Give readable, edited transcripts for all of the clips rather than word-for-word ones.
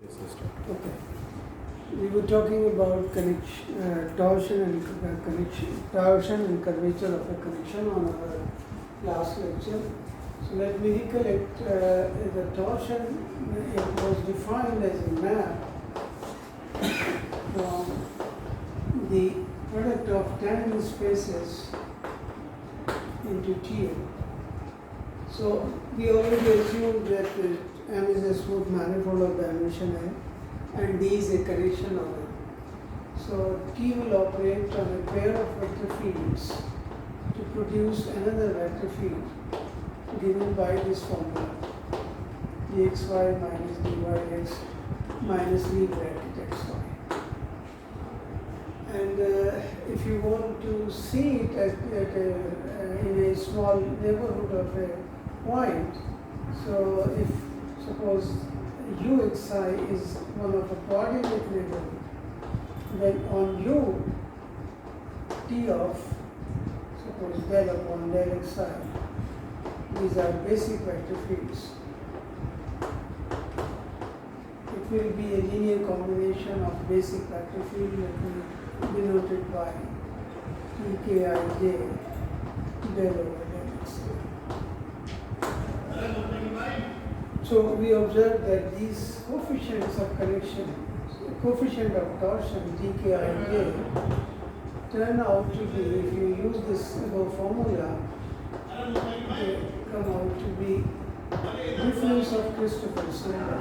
system. Okay. We were talking about torsion and curvature of a connection on our last lecture. So let me recollect the torsion. It was defined as a map from the product of tangent spaces into TL. So we already assumed that M is a smooth manifold of dimension n and D is a connection of it. So T will operate on a pair of vector fields to produce another vector field given by this formula dxy minus dyx minus v bracket xy. And if you want to see it in a small neighborhood of a point, so if suppose uxi is one of a coordinate neighborhood, then on u t of suppose del upon del xi, these are basic vector fields. It will be a linear combination of basic vector field that will be denoted by Tkij del over del xi. So we observe that these coefficients of connection, coefficient of torsion Tkij, turn out to be, if you use this formula, they come out to be difference of Christopher's number.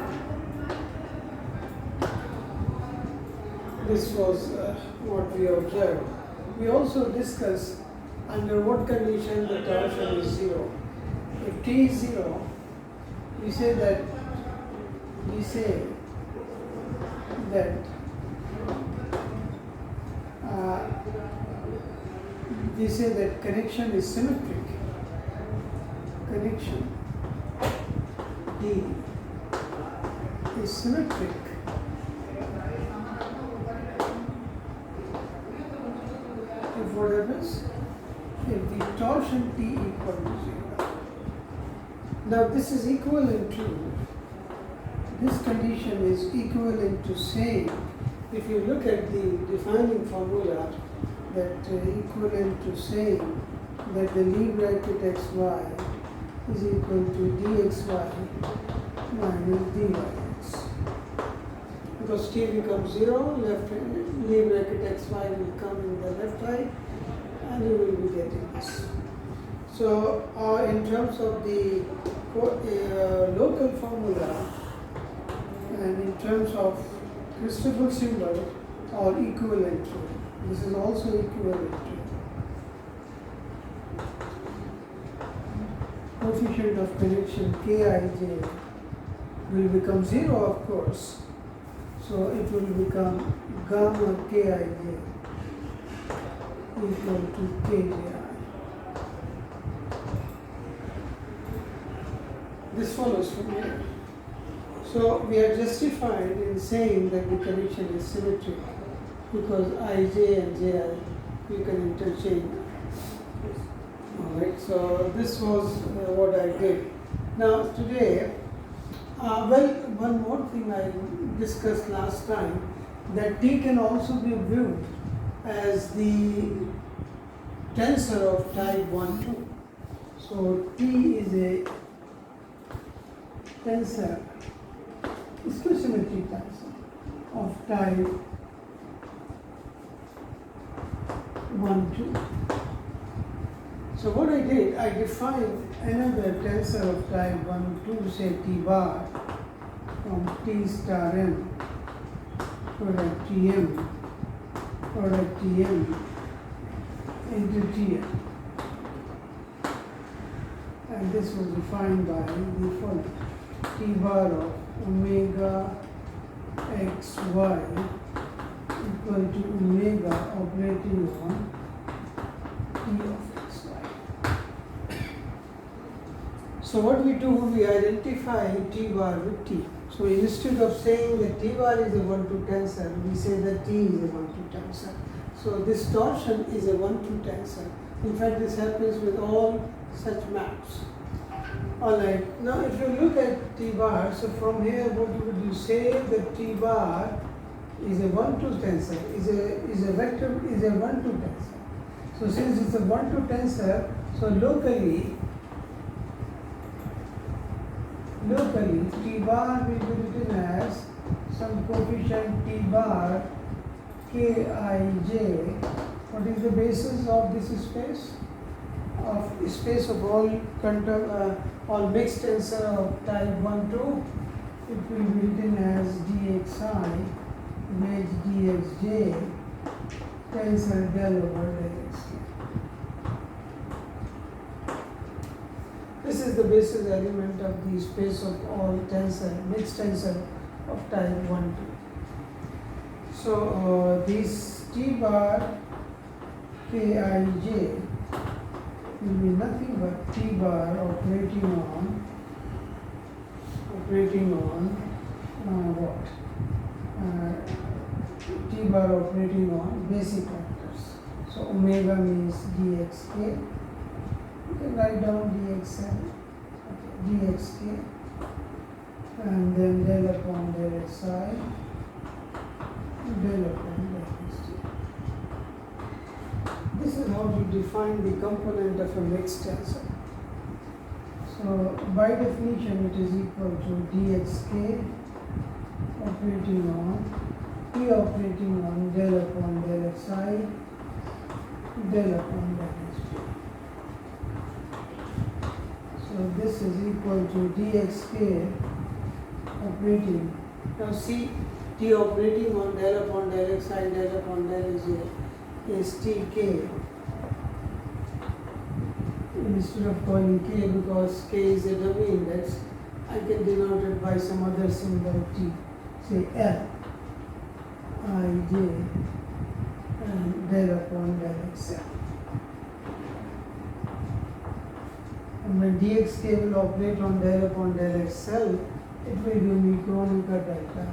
This was what we observed. We also discussed under what condition the torsion is zero. If T is zero, we say that connection is symmetric. Connection D is symmetric. If what happens? If the torsion T equal to 0. Now this is equivalent to, this condition is equivalent to saying, if you look at the defining formula, that equivalent to saying that the Lie bracket xy is equal to dxy minus dyx. Because t becomes 0, left Lie bracket xy will come in the left side, and you will be getting this. So in terms of the local formula and in terms of Christopher symbol are equivalent to. This is also equivalent to. Coefficient of connection Kij will become 0, of course. So it will become gamma Kij equal to Kji. This follows from here. So we are justified in saying that the connection is symmetric because Ij and Ji you can interchange. Alright, so this was what I did. Now today, one more thing I discussed last time, that T can also be viewed as the tensor of type 1, 2. So T is a tensor, symmetry tensor of type 1, 2. So what I did, I defined another tensor of type 1, 2, say T bar, from T star M, product Tm, product Tm into Tm. And this was defined by the following. T bar of omega xy equal to omega operating on T of xy. So what we do, we identify T bar with T. So instead of saying that T bar is a 1-2 tensor, we say that T is a 1-2 tensor. So this torsion is a 1-2 tensor. In fact, this happens with all such maps. Alright, now if you look at T bar, so from here what would you say that T bar is a 1-2 tensor, is a vector, is a 1-2 tensor. So since it's a 1-2 tensor, so locally T bar will be written as some coefficient T bar Kij. What is the basis of this space? Of space of all mixed tensor of type 1-2, it will be written as dxi image dxj tensor del over del xk. This is the basis element of the space of all mixed tensor of type 1-2. So this T bar Kij will be nothing but T bar operating on what? T bar operating on basic factors. So omega means dxk. You can write down dxl, dxk, and then del upon del xi, del upon del xt. This is how you define the component of a mixed tensor. So by definition it is equal to dxk operating on P operating on del upon del xi, del upon del xt. So this is equal to dxk operating. Now see, T operating on del upon del xi, del upon del xj is Tk, instead of calling K because K is a dummy index, I can denote it by some other symbol T, say L, I, J, and del upon del xl. And when dxk will operate on del upon del xl, it will give me Kronecker delta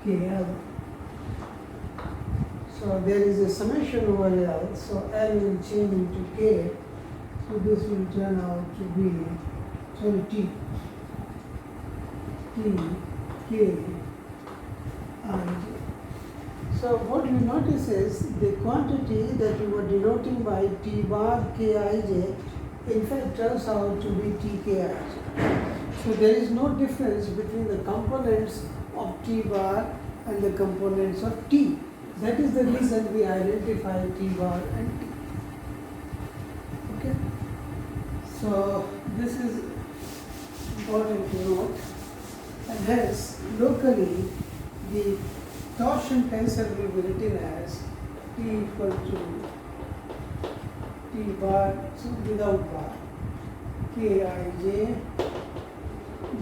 KL. So there is a summation over L, so L will change into K, so this will turn out to be, T, K, I, J. So what you notice is the quantity that you were denoting by T bar Kij, in fact turns out to be Tkij. So there is no difference between the components of T bar and the components of T. That is the reason we identify T bar and T. Okay? So this is important to note, and hence locally the torsion tensor will be written as T equal to T bar, so without bar, Kij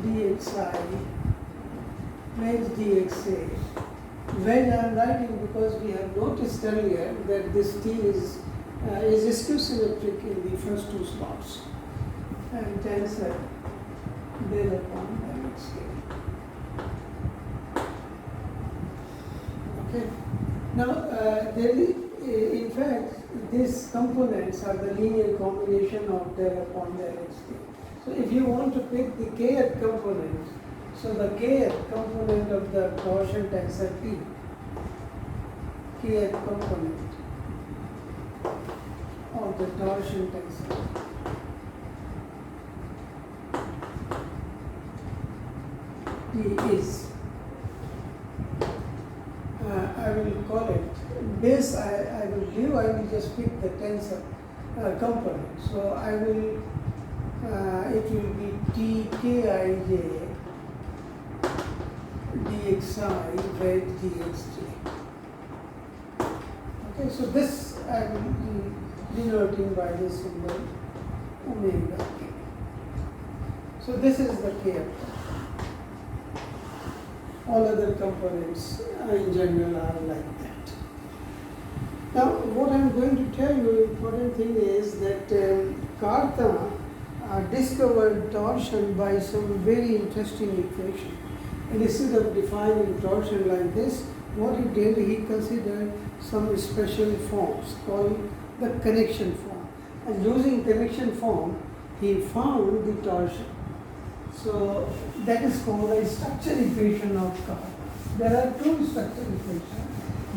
dxi wedge dxa. Wedge I am writing because we have noticed earlier that this T is skew symmetric in the first two slots, and tensor del upon del xk. Okay. Now in fact these components are the linear combination of del upon del xt. So if you want to pick the kth component, so the kth component of the torsion tensor T, kth component of the torsion tensor T is, I will call it base, I will just pick the tensor component. So I will, it will be Tkij dxi wedge dxj. Okay, so this I will be denoting by this symbol omega k. So this is the k. All other components in general are like that. Now what I am going to tell you, important thing is that Cartan discovered torsion by some very interesting equation. And instead of defining torsion like this, what he did, he considered some special forms called the connection form. and using connection form, he found the torsion. So that is called a structure equation of Cartan. There are two structure equations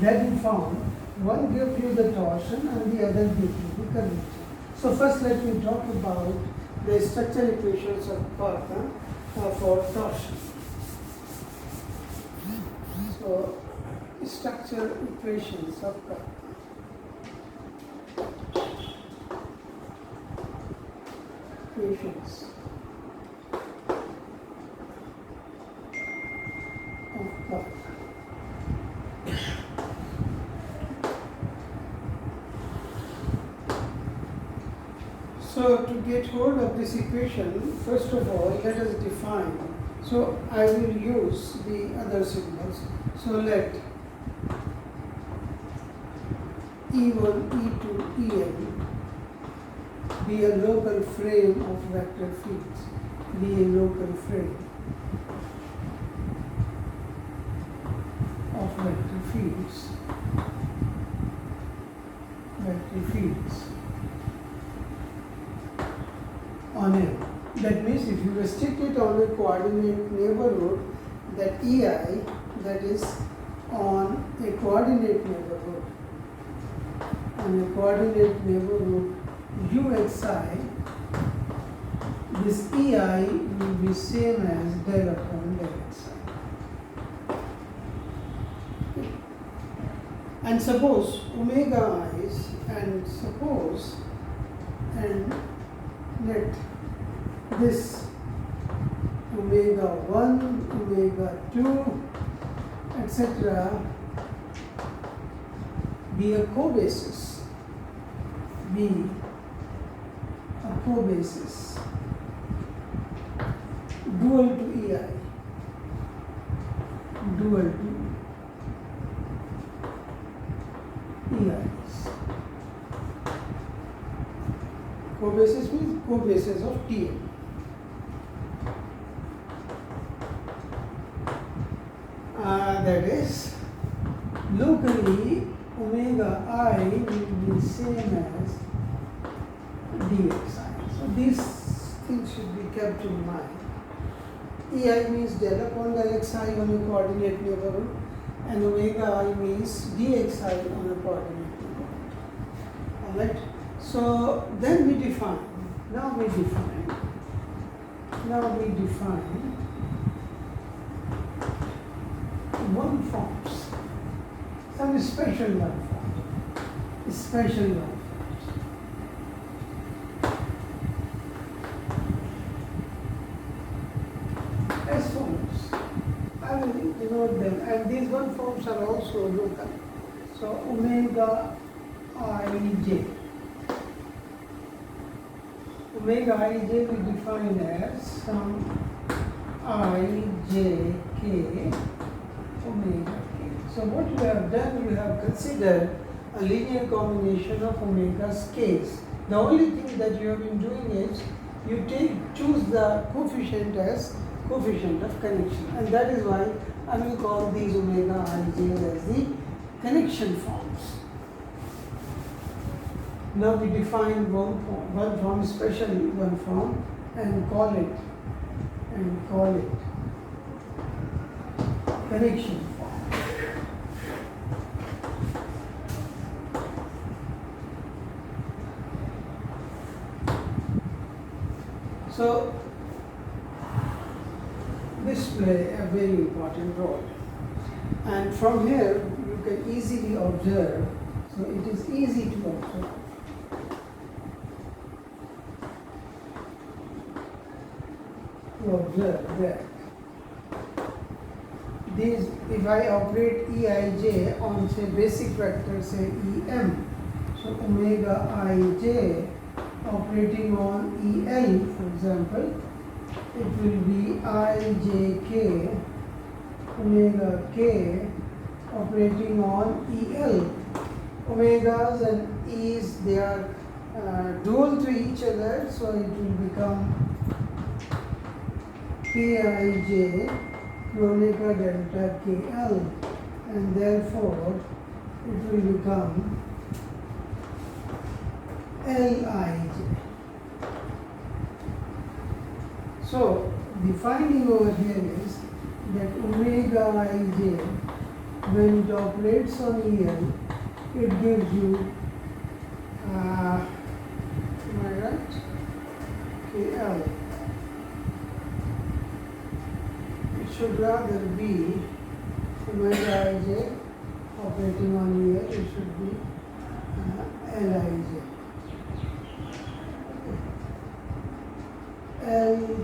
that he found. One gives you the torsion and the other gives you the curvature. So first let me talk about the structure equations of Cartan for torsion. So structure equations of Cartan. Equations of Cartan. So to get hold of this equation, first of all, let us define. So I will use the other symbols. So let E1, E2, En be a local frame of vector fields. Be a local frame of vector fields. Vector fields on M. That means if you restrict it on a coordinate neighborhood, that EI, that is on a coordinate neighborhood, on a coordinate neighborhood UXI, this EI will be same as del upon del xi. And suppose omega i's, and suppose, and let this omega 1, omega 2, etc. be a co-basis, be a co-basis dual to EI, dual to EIs. Co-basis means co-basis of Tn. That is, locally omega I will be same as dxi. So these things should be kept in mind. EI means del upon del xi on a coordinate neighborhood, and omega I means dxi on a coordinate neighborhood. Alright? So then we define, now we define one forms, some special one forms, special one forms. As follows, I will denote them, and these one forms are also local. So omega ij. Omega ij we define as some I, j, k, omega k. So what you have done, you have considered a linear combination of omega's k's. The only thing that you have been doing is you choose the coefficient as coefficient of connection, and that is why I will call these omega ij as the connection forms. Now we define one form, especially one form, and call it connection form. So this play a very important role, and from here you can easily observe. So it is easy to observe. Observe that these, if I operate Eij on say basic vector, say Em, so omega Ij operating on El, for example, it will be Ijk omega k operating on El. Omegas and E's, they are dual to each other, so it will become Kij omega delta KL, and therefore it will become Lij. So the finding over here is that omega ij, when it operates on EL, it gives you, am I right? KL. It should rather be omega ij operating on EL, it should be Lij. Li.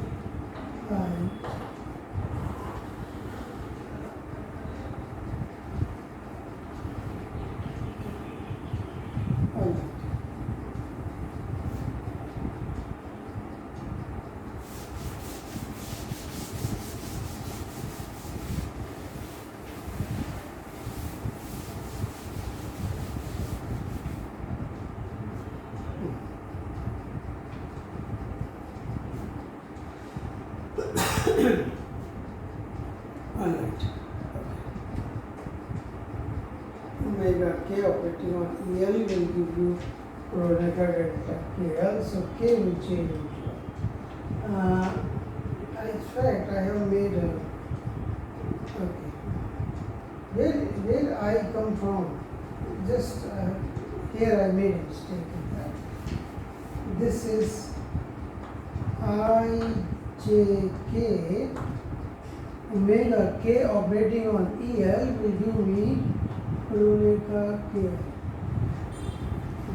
Alright. Omega k operating on EL will give you omega delta KL, so k will change into in fact I have made a okay. Where I come from? Just here I made a mistake in that. This is IJK. Omega k operating on EL will give me omega k.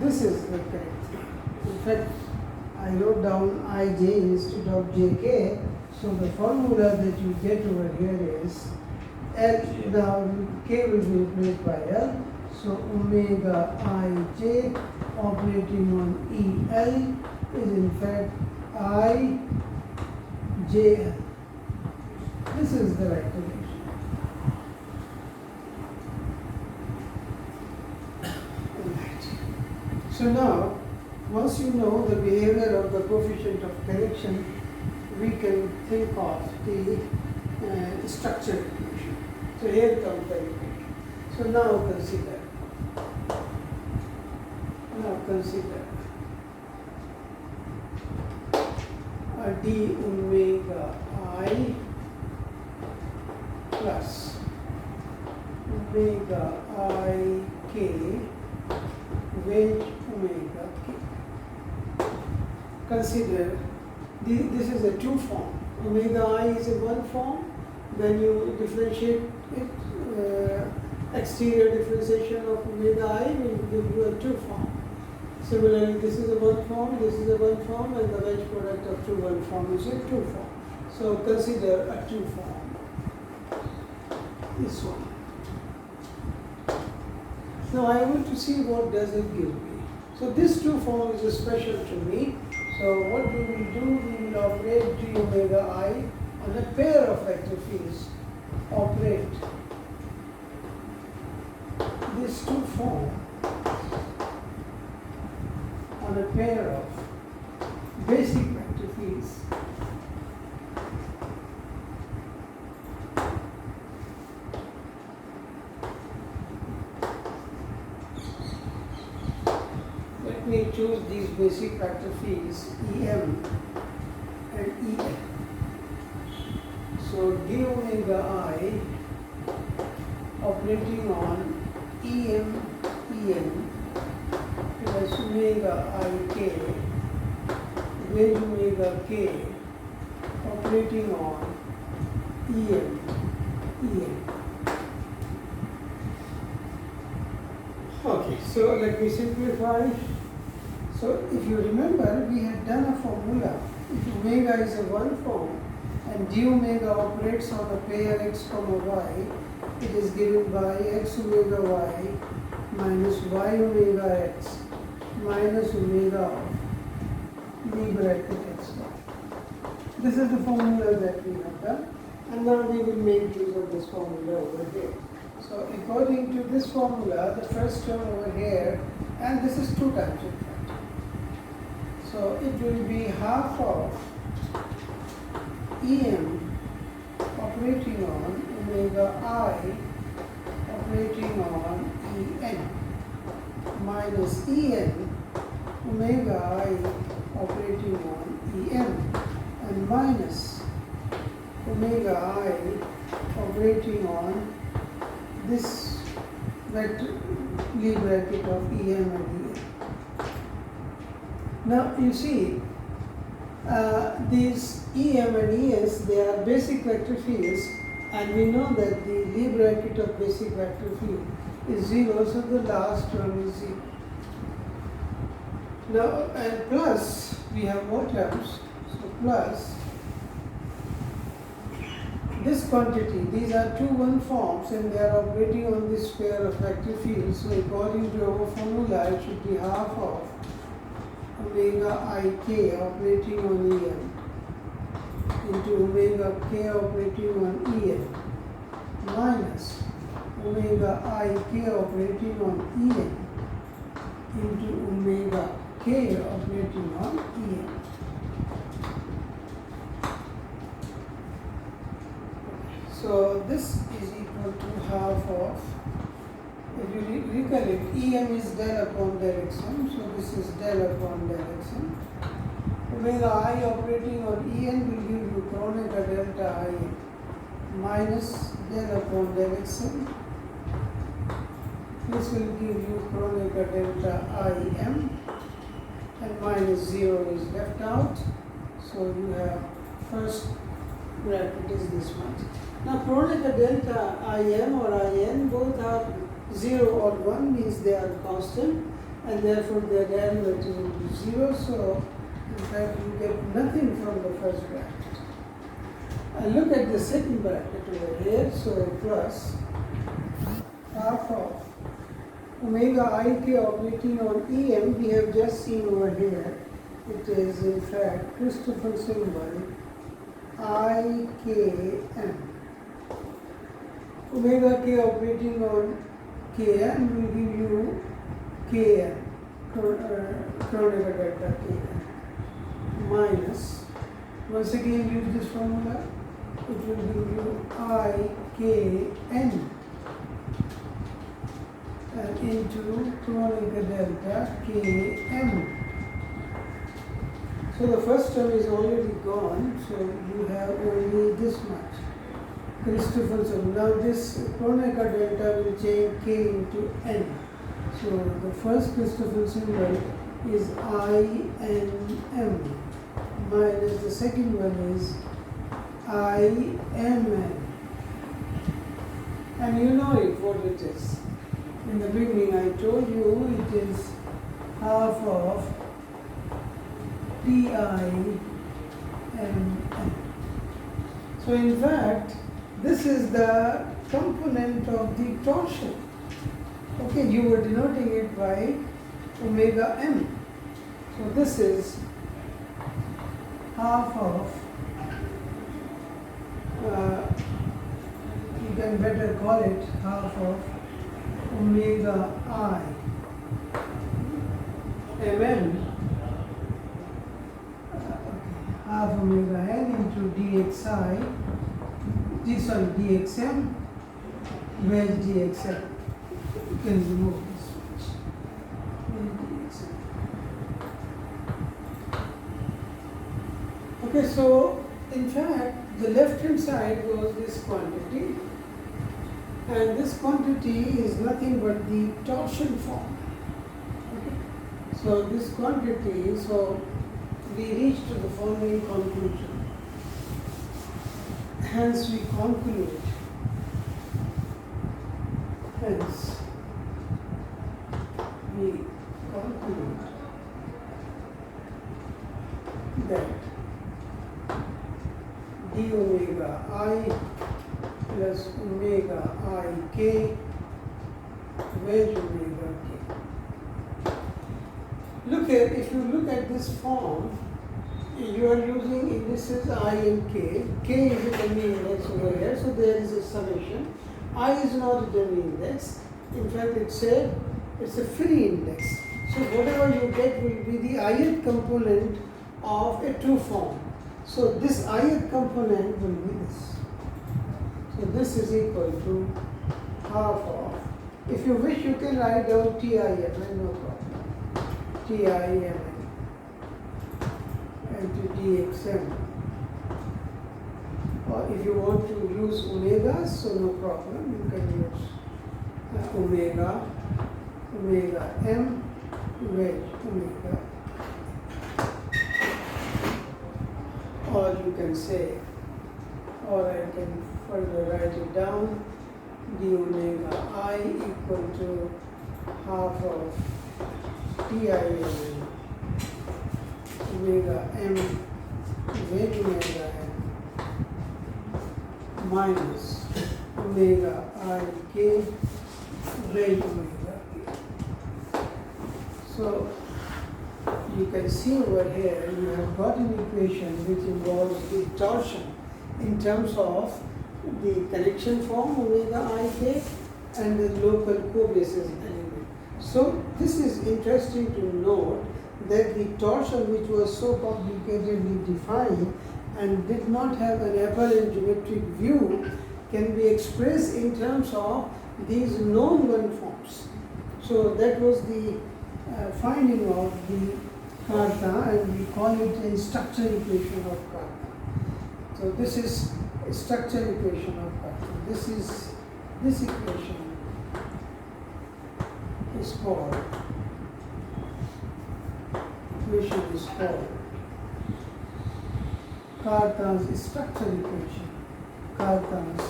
This is the correct thing. In fact, I wrote down ij instead of jk, so the formula that you get over here is L. Now k will be replaced by L, so omega ij operating on EL is in fact ijl. This is the right relation. Right. So now, once you know the behavior of the coefficient of correction, we can think of the structured equation. So here comes the equation. So now consider. D omega I plus omega I k with omega k. Consider this is a two form. Omega I is a one form. When you differentiate it, exterior differentiation of omega I will give you a two form. Similarly, this is a one form, this is a one form, and the wedge product of two one form is a two form. So consider a two form. This one. Now I want to see what does it give me. So this two form is special to me. So what do? We will operate d omega I on a pair of vector fields. Operate this two form on a pair of basic vector fields. Let me choose these basic vector fields EM and EN. So d omega I operating on EM plus omega I k with omega k operating on EN. Okay, so let me simplify. So if you remember, we had done a formula. If omega is a one form and d omega operates on a pair x comma y, it is given by x omega y minus y omega x minus omega of d bracket x y. This is the formula that we have done, and now we will make use of this formula over here. So according to this formula, the first term over here, and this is 2 times in fact. So it will be half of EM operating on omega I operating on EN minus EN omega I operating on EM and minus omega I operating on this vector Lie bracket of EM and EM. Now you see these EM and ES, they are basic vector fields, and we know that the Lie bracket of basic vector field is 0, so the last term is 0. Now, and plus, we have more terms, so plus this quantity, these are 2-1 forms and they are operating on this pair of vector fields, so according to our formula, it should be half of omega ik operating on EM into omega k operating on EM minus omega ik operating on EM into omega k operating on EM. So this is equal to half of, if you recollect, EM is del upon del xm, so this is del upon del xm. Omega I operating on En will give you Kronecker delta In minus del upon del xm. This will give you Kronecker delta Im, and minus 0 is left out, so you have first bracket is this much. Now Kronecker delta Im or In both are 0 or 1, means they are constant, and therefore their derivative will be 0, so in fact you get nothing from the first bracket. And look at the second bracket over here, so plus half of omega ik operating on Em, we have just seen over here, it is in fact Christoffel symbol IKM. Omega k operating on Kn will give you Kn, Kronecker delta Kn, minus, once again use this formula, it will give you Ikn into Kronecker delta Km. So the first term is already gone, so you have only this much. Christoffel symbol. Now this Kronecker delta will change k into n. So the first Christoffel symbol is INM minus the second one is IMN. And you know it, what it is. In the beginning I told you it is half of TIMN. So in fact, this is the component of the torsion. Okay, you were denoting it by omega m. So this is half of, you can better call it half of omega I mn, half omega n into dxi, dxm, where is dxm? You can remove this much. Dxm. Okay, so in fact, the left hand side was this quantity, and this quantity is nothing but the torsion form. Okay. So this quantity, so we reach to the following conclusion. Hence we conclude, that d omega I plus omega I k wedge omega k. Look here, if you look at this form, you are using indices I and k. K is a dummy index over here, so there is a summation. I is not a dummy index. In fact, it's a free index. So whatever you get will be the ith component of a true form. So this ith component will be this. So this is equal to half of. If you wish, you can write down TIM, no problem. TIMN and to DXM. Or if you want to use omega, so no problem, you can use omega M, wedge omega. Or you can say, or I can further write it down, d omega I equal to half of TIMN omega M wedge omega M minus omega I k wedge omega k. So you can see over here you have got an equation which involves the torsion in terms of the connection form omega I k and the local co-basis element. So this is interesting to note that the torsion, which was so complicatedly defined and did not have an apparent geometric view, can be expressed in terms of these known one forms. So that was the finding of the Cartan, and we call it a structure equation of Cartan. So this is a structure equation of Cartan. This equation is called Cartan's structure equation. Cartan's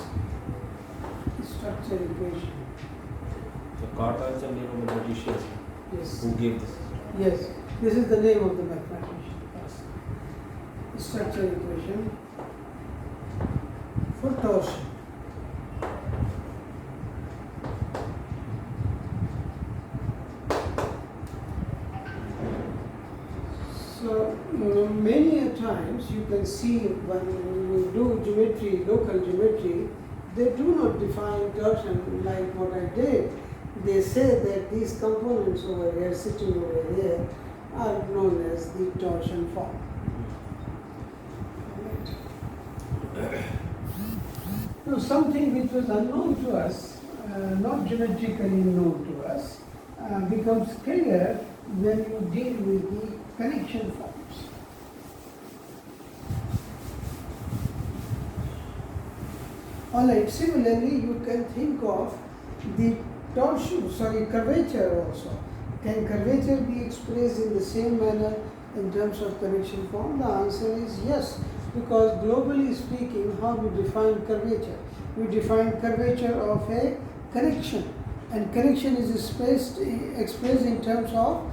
structure equation. So Cartan is the name of the mathematician. Yes. Who gave this? Yes. This is the name of the mathematician. Yes. Structure equation for torsion. So many a times you can see when you do geometry, local geometry, they do not define torsion like what I did. They say that these components over here, sitting over here, are known as the torsion form. Now something which was unknown to us, not geometrically known to us, becomes clear when you deal with the connection forms. Alright, similarly you can think of the curvature also. Can curvature be expressed in the same manner in terms of connection form? The answer is yes, because globally speaking, how we define curvature? We define curvature of a connection, and connection is expressed in terms of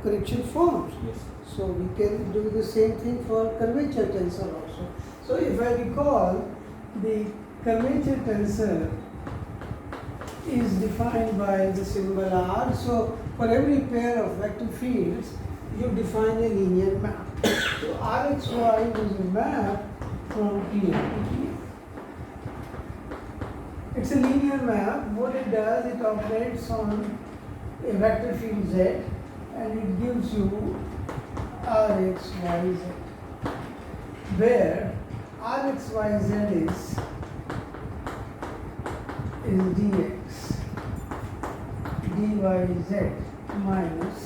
connection forms. Yes. So we can do the same thing for curvature tensor also. So if I recall, the curvature tensor is defined by the symbol R. So for every pair of vector fields, you define a linear map. So Rxy is a map from T to T. It's a linear map. What it does, it operates on a vector field Z, and it gives you Rxyz, where Rxyz is dx dyz minus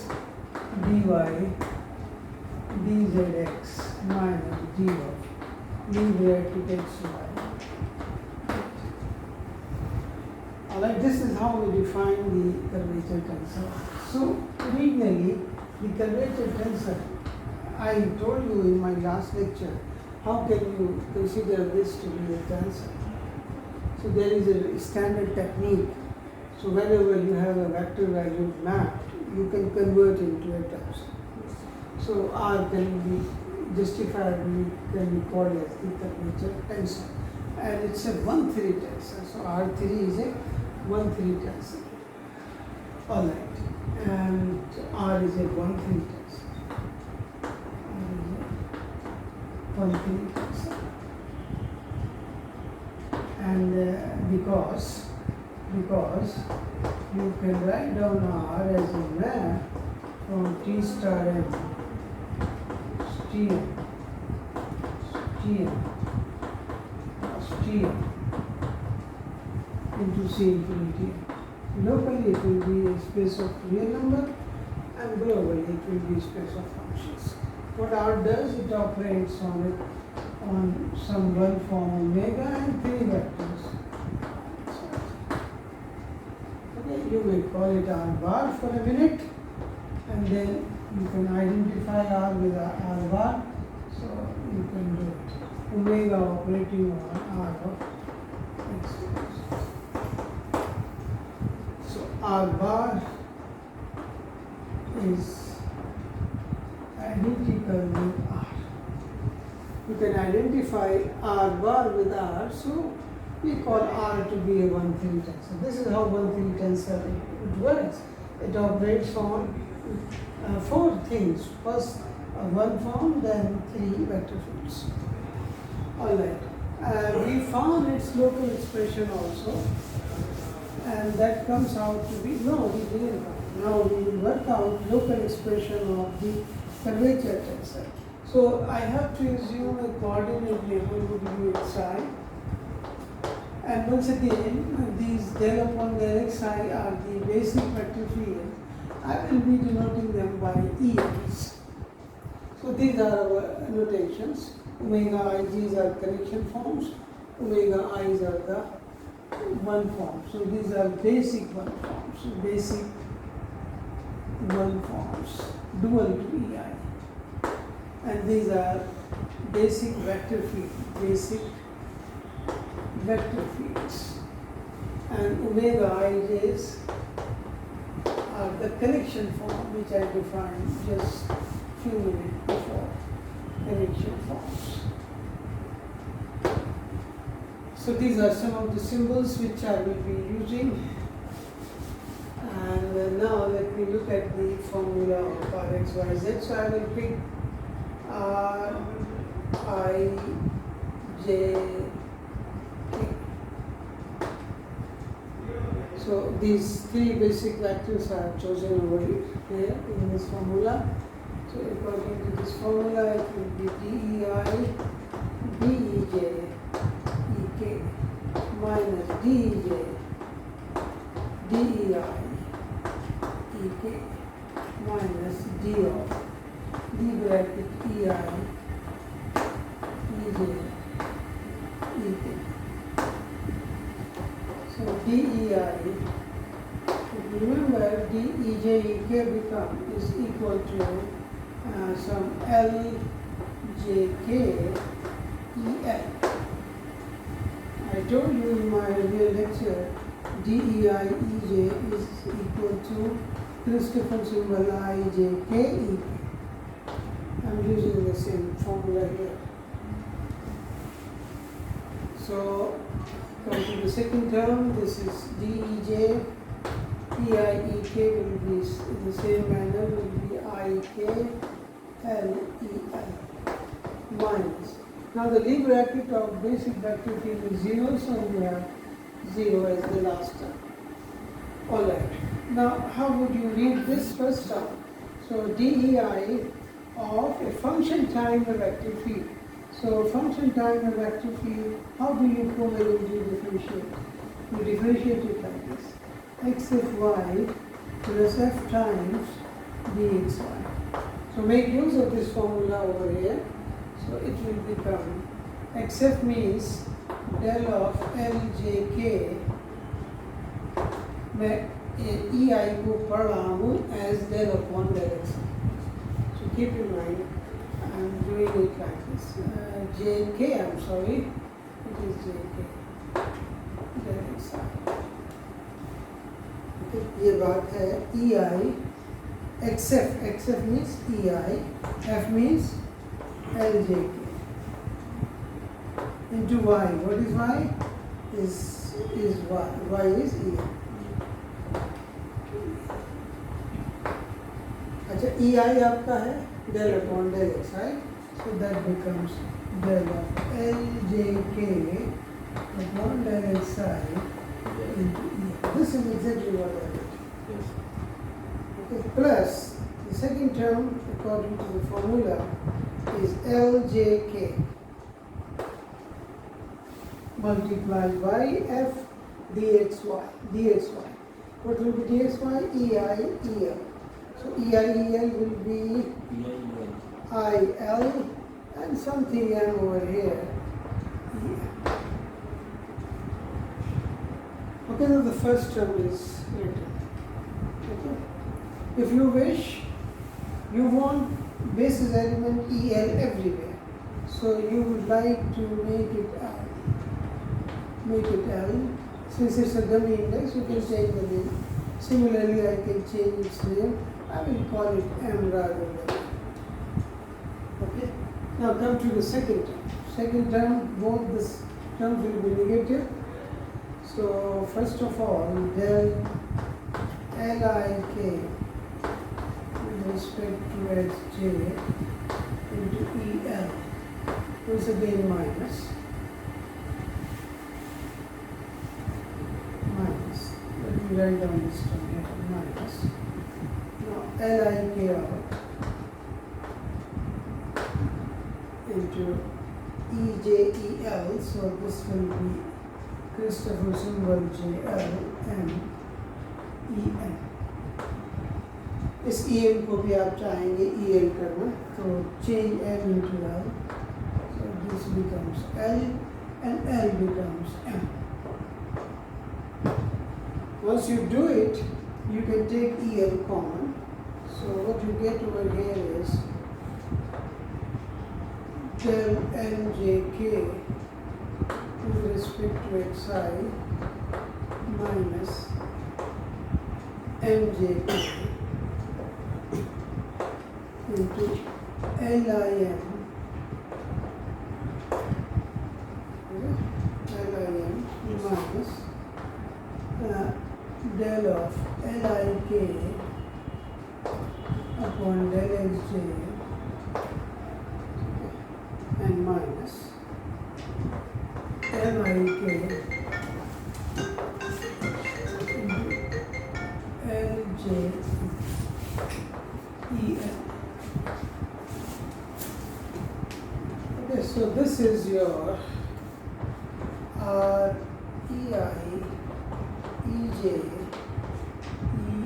dzx minus dy. Leave here to xy. Alright, this is how we define the curvature tensor. So originally, the curvature tensor, I told you in my last lecture, how can you consider this to be a tensor? So there is a standard technique. So whenever you have a vector valued map, you can convert into a tensor. So R can be justifiably can be called as the curvature tensor, and it's a 1-3 tensor. So R3 is a 1-3 tensor. All right, and R is a 1-3 tensor. R is a 1-3 tensor. And because you can write down R as a map from T star M, Stm, into C infinity. Locally it will be a space of real number, and globally it will be space of functions. What R does, it operates on some one form omega and three vectors. Okay, you may call it R bar for a minute, and then you can identify R with R bar, so you can do it. Omega operating on R of X. So R bar is identical with R. You can identify R bar with R, so we call R to be a 1-3 tensor. This is how 1-3 tensor it works. It operates on four things. First, one form, then three vector fields. Alright. We found its local expression also, and that comes out to be, no, we didn't find. Now we will work out local expression of the curvature tensor. So I have to assume a coordinate label would be xi. And once again, these del upon del xi are the basic vector field. I will be denoting them by EIs. So these are our notations. Omega i's are connection forms. Omega i's are the one form. So these are basic one forms. So basic one forms, dual to EI. And these are basic vector fields. Basic vector fields. And omega ij's are the connection form which I defined just few minutes before. Connection forms. So these are some of the symbols which I will be using. And now let me look at the formula of Rxyz. So I will pick R, I, J, K. So these three basic vectors I have chosen over here in this formula. So according to this formula, it will be DEI, DEJ, EK minus DEJ, DEI, EK minus D of D bracket EI, EJ, EK. So DEI, remember DEJ EK become is equal to some LJK EL. I told you in my earlier lecture, DEI EJ is equal to Christopher symbol IJK EK. I'm using the same formula here. So, come to the second term, this is DEJ, EIEK will be in the same manner, will be IK, LEL, minus. Now the Lie bracket of basic vector field is 0, so you have 0 as the last term. Alright, now how would you read this first term? So DEI of a function time a vector field. So function time a vector field, how do you covalently differentiate? You differentiate it like this. Xfy plus f times dxy. So make use of this formula over here. So it will become xf means del of ljk मैं EI को पढ़ रहा हूँ as del upon del x. So keep in mind I am doing it like this. JK, I am sorry, it is JK del xi. ये बात है EI XF means EI, F means LJK into Y. What is Y? Is Y. Y is EI. अच्छा EI आपका है del upon del x, right? So that becomes del of LJK upon del xi into EI. This is exactly what I did. Yes. Okay, plus the second term according to the formula is LJK multiplied by F dxy. What will be dxy? EI, EL. So EIEL will be IL and something M over here. Okay, now the first term is written. Okay. If you wish, you want basis element EL everywhere. So you would like to make it L. Make it L. Since it's a dummy index, you can change the name. Similarly, I can change its name. I will call it M rather than M. Okay. Now come to the second term. Second term, both this terms will be negative. So first of all, del Lik with respect to Xj into EL is again minus. Let me write down this term here, minus. Now Lik out into EJEL, so this will be Christopher symbol JL and EN. इस EM को भी आप चाहेंगे EL करना, तो change M into L, so this becomes L and L becomes M. Once you do it, you can take EL common. So what you get over here is del NJK with respect to Xi minus MJK into LIM minus del of Lik upon del Xj and minus Lik into Lj En. Okay, so this is your R E I E J E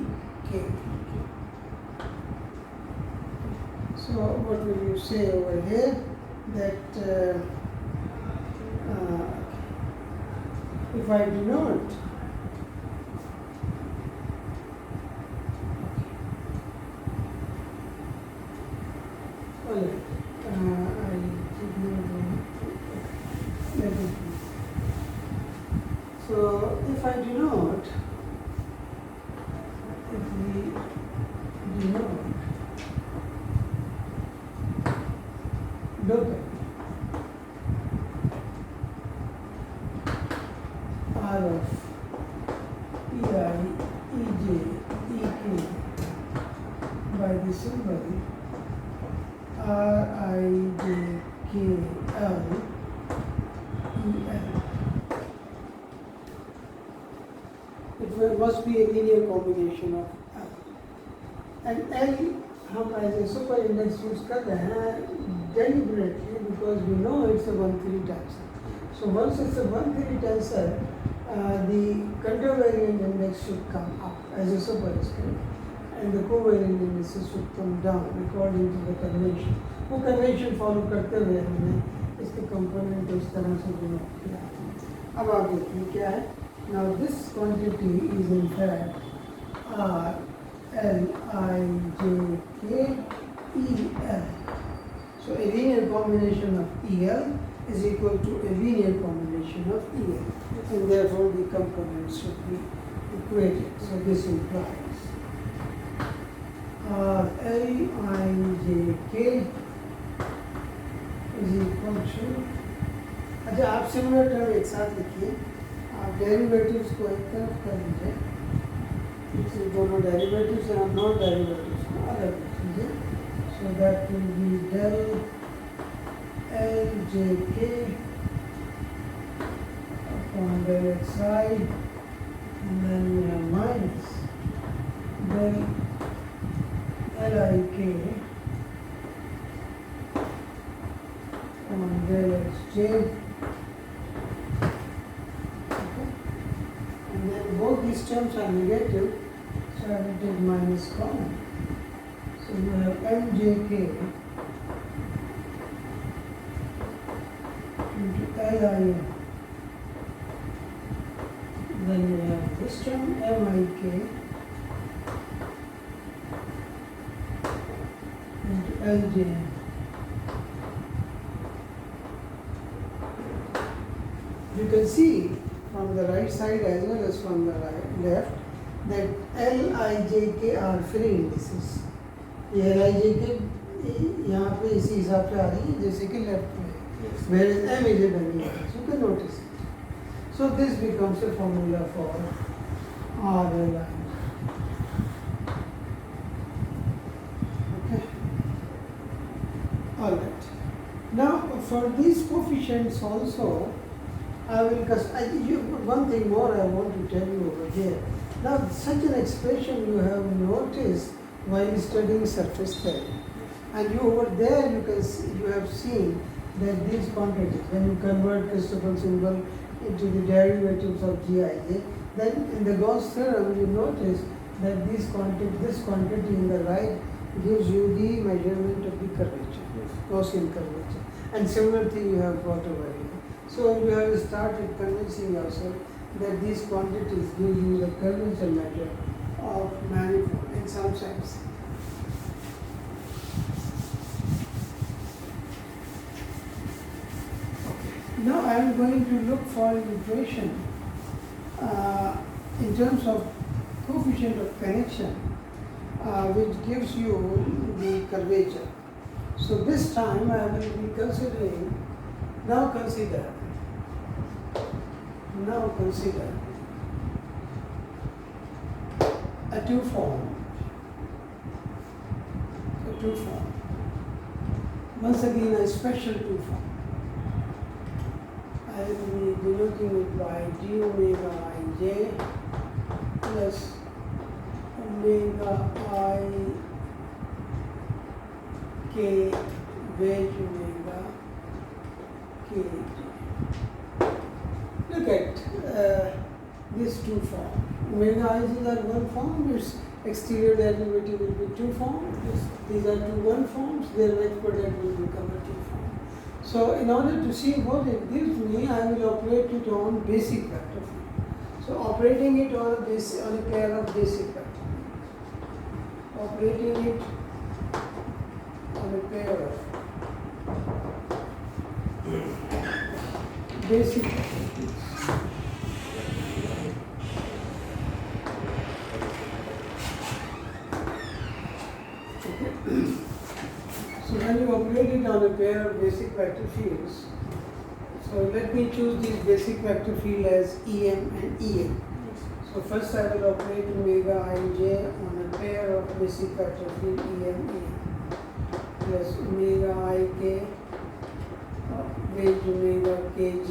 K. So what will you say over here? That if I denote so if I denote, if we denote look R of EI, EJ, EK by the symbol RIJKL EL. It must be a linear combination of L. And L हम as a super index use कर रहे हैं deliberately because we know it's a 1-3 tensor. So once it's a 1-3 tensor, the contravariant index should come up as a superscript and the covariant indices should come down according to the convention. वो convention follow करते हुए हमने इसके component को इस तरह से denote किया. अब आप देखिए क्या है. Now this quantity is in fact R L I J K E L. So a linear combination of EL is equal to a linear combination of EL, and therefore the components should be equated. So this implies R L I J K is equal to. अच्छा आप similar term एक साथ लिखिए. आप derivatives को एक तरफ कर लीजिए. दोनों डेरिवेटिव्स और नॉन डेरिवेटिव्स को अलग कर लीजिए. So that will be del LJK upon del Xi, and then we have minus del Lik upon del Xj. And then both these terms are negative, so I will take minus common. So you have mjk into lim. Then you have this term mik into ljm. You can see from the right side as well as from the left that Lijk are free indices. ये Lijk यहाँ पे इसी हिसाब से आ रही है जैसे कि लेफ्ट में, whereas M is a dummy. So you can notice it. So this becomes a formula for R line. Okay. All right. Now for these coefficients also, one thing more I want to tell you over here. Now, such an expression you have noticed while studying surface theory, and you over there you can see, you have seen that these quantities, when you convert Christoffel symbol into the derivatives of Gij, then in the Gauss theorem you notice that this quantity in the right gives you the measurement of the curvature, Gaussian curvature, and similar thing you have brought over here. So you have started convincing yourself that these quantities give you the curvature measure of manifold in some sense. Okay. Now I am going to look for an equation in terms of coefficient of connection which gives you the curvature. So this time I will be considering, now consider a two form. Once again a special two form. I will be denoting it by d omega ij plus omega I k wedge omega k. Look at these two forms. Omega is that one form, its exterior derivative will be two forms. These are two one forms, their wedge product will become a two form. So in order to see what it gives me, I will operate it on basic vector field. So operating it on a pair of basic vector fields. Operating it on a pair of basic vector fields. So when you operate it on a pair of basic vector fields, so let me choose this basic vector field as EM and EN. So first I will operate omega ij on a pair of basic vector field EM EN plus omega ik with omega kj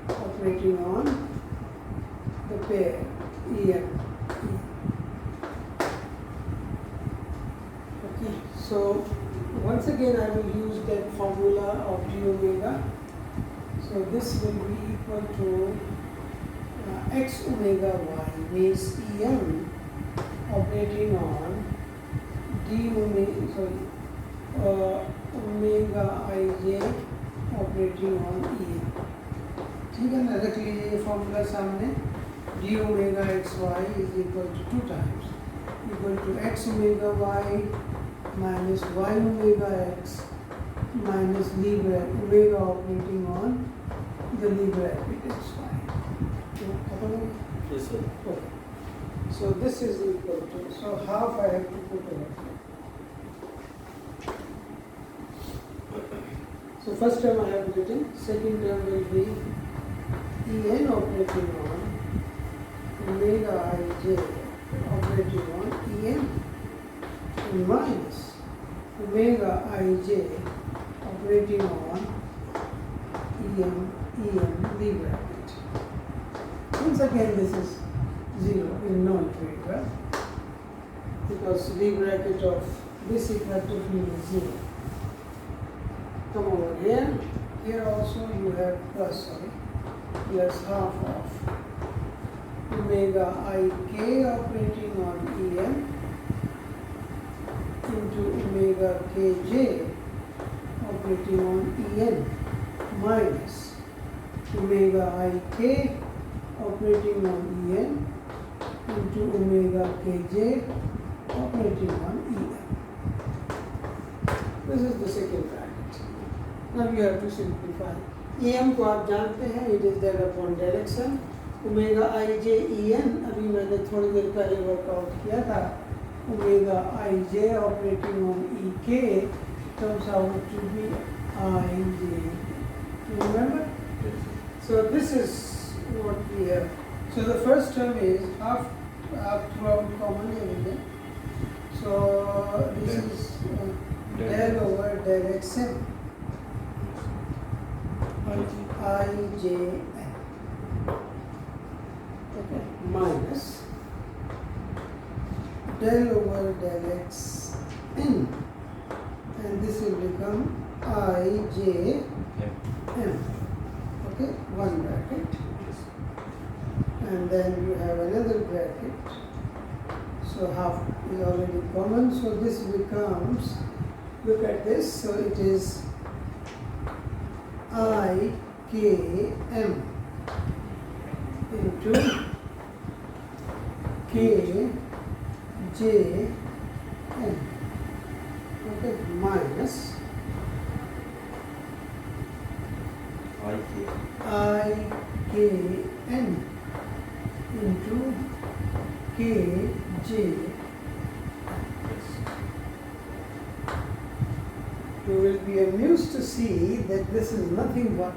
operating on the pair EM. So once again I will use that formula of d omega. So this will be equal to x omega y means EM operating on d omega, omega ij operating on EM. ठीक है ना, रख लीजिए ये formula सामने. d omega xy is equal to 2 times equal to x omega y minus y omega x minus omega operating on the Lie bracket xy. Yes, sir. Okay. So this is equal to, so half I have to put over here. So first term I have written, second term will be En operating on omega ij operating on En minus omega ij operating on EM Lie bracket. Once again this is 0 in non-trade, right? Because Lie bracket of basic vector field is 0. Come over here. Here also you have plus half of omega ik operating on EM into omega kj operating on En minus omega ik operating on En into omega kj operating on En. This is the second bracket. Now you have to simplify. Em को आप जानते हैं, it is del upon del xm. Omega I J E N अभी मैंने थोड़ी देर पहले workout किया था. Omega I J operating on E K comes out to be I J. You remember? Yes. So this is what we have. So the first term is half throughout common everything. So this Del. is del over del xm I J n. Okay, minus del over del x n, and this will become I J Yeah. m. Okay, one bracket, Yes. and then you have another bracket. So half is already common. So this becomes, look at this. So it is I K M into K J N. Okay, minus I K N into K J. Yes. You will be amused to see that this is nothing but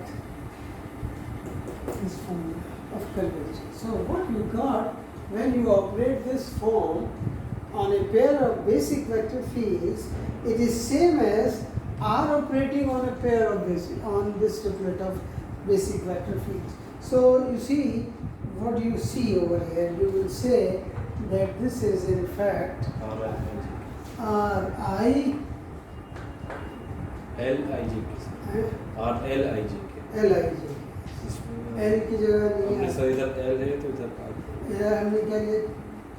this formula of curvature. So what you got when you operate this form on a pair of basic vector fields, it is same as R operating on a pair of basic, on this triplet of basic vector fields. So you see, what do you see over here? You will say that this is in fact R I L I J K और L I J K. L I J. L की जगह नहीं है. Sir इधर L है तो इधर R. यह हमने क्या लिया?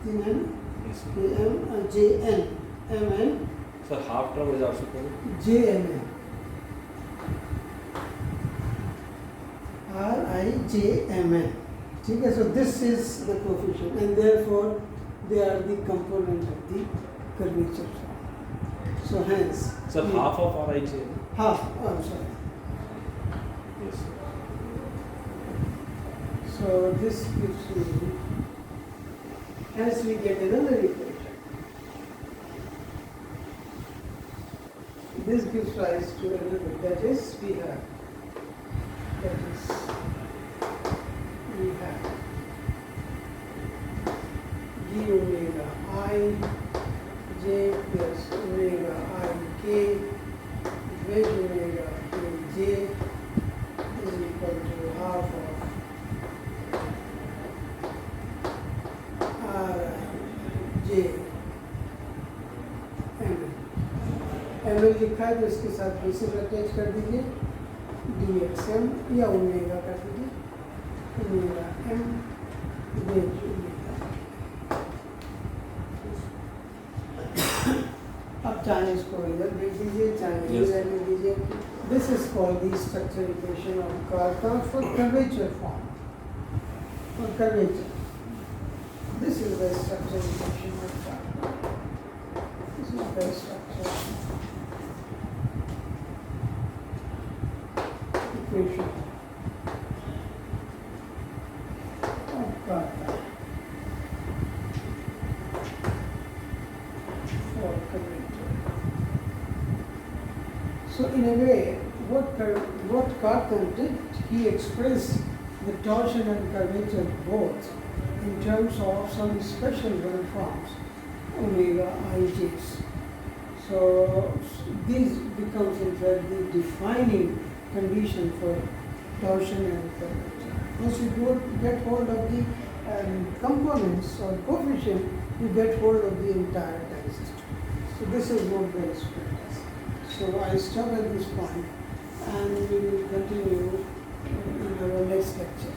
तीन है ना? Yes. K M J N M N sir half term is also करें. J M N R I J M N. ठीक है. So this is the coefficient, and therefore they are the component of the curvature form. So hence. Sir half of R I J. Half. Oh, I'm sorry. Yes. So this gives me, as we get another equation, this gives rise to another, that is we have d omega I j plus omega I k with omega k j is equal to half of R J M L लिखा है तो इसके साथ basic attach कर दीजिए D x M या omega कर दीजिए ओमेगा एम वेज ओमेगा. अब चाहे इसको इधर भेज दीजिए चाहे इधर ले दीजिए. This is called the structure equation of carton for curvature form. For curvature, this is the structure equation of Cartan. This is the structure equation of Cartan for curvature. So in a way, what Cartan did, he expressed the torsion and curvature both in terms of some special waveforms, omega ij's. So these becomes in fact the defining condition for torsion and curvature. Once you get hold of the components or coefficient, you get hold of the entire time system. So this is what the expression is. So I stop at this point and we will continue in our next lecture.